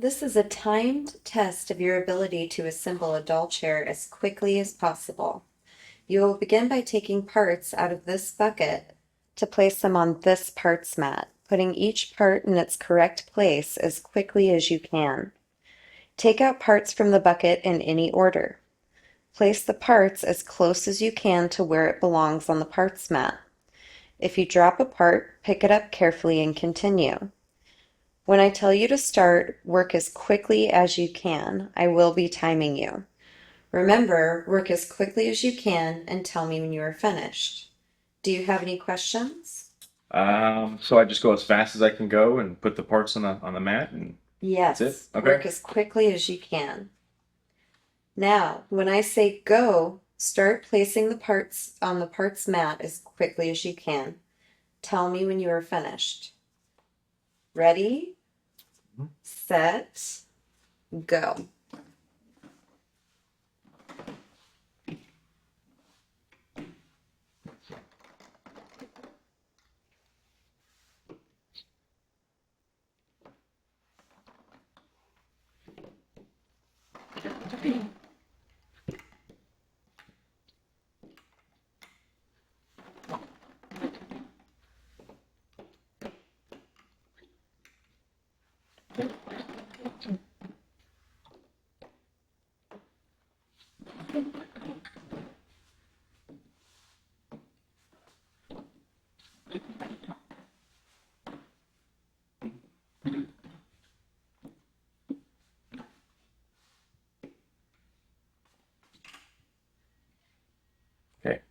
This is a timed test of your ability to assemble a doll chair as quickly as possible. You will begin by taking parts out of this bucket to place them on this parts mat, putting each part in its correct place as quickly as you can. Take out parts from the bucket in any order. Place the parts as close as you can to where it belongs on the parts mat. If you drop a part, pick it up carefully and continue. When I tell you to start, work as quickly as you can. I will be timing you. Remember, work as quickly as you can and tell me when you are finished. Do you have any questions? So I just go as fast as I can go and put the parts on the mat, and that's it. Yes, Okay. work as quickly as you can. Now, when I say go, start placing the parts on the parts mat as quickly as you can. Tell me when you are finished. Ready, set, go. Okay.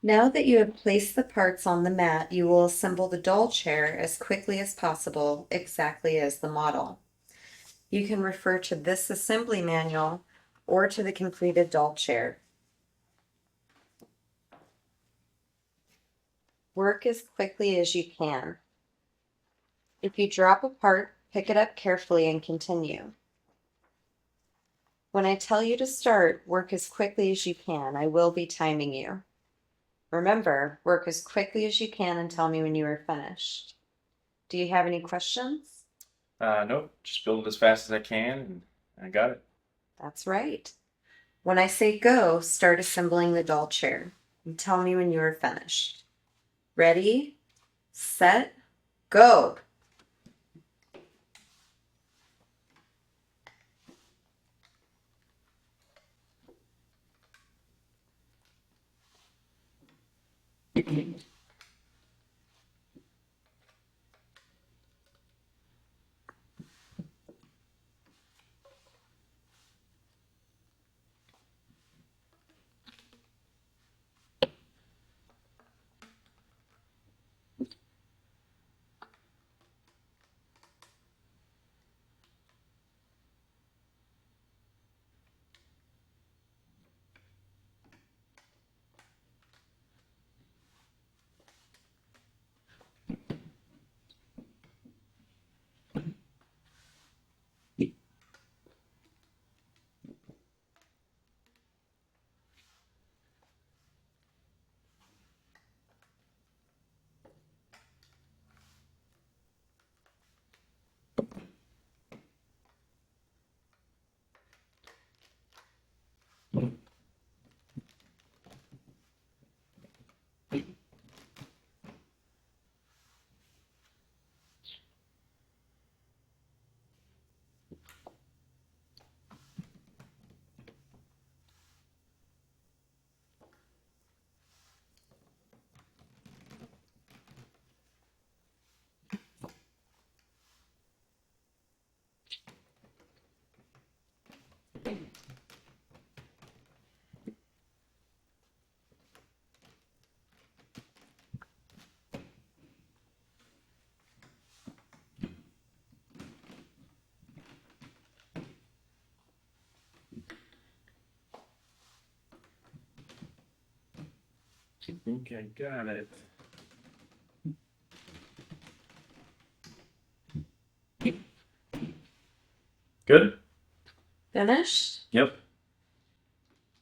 Now that you have placed the parts on the mat, you will assemble the doll chair as quickly as possible, exactly as the model. You can refer to this assembly manual or to the completed doll chair. Work as quickly as you can. If you drop a part, pick it up carefully and continue. When I tell you to start, work as quickly as you can. I will be timing you. Remember, work as quickly as you can and tell me when you are finished. Do you have any questions? Nope. Just build it as fast as I can, and I got it. That's right. When I say go, start assembling the doll chair and tell me when you are finished. Ready, set, go. I think I got it. Good? Finished? Yep.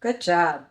Good job.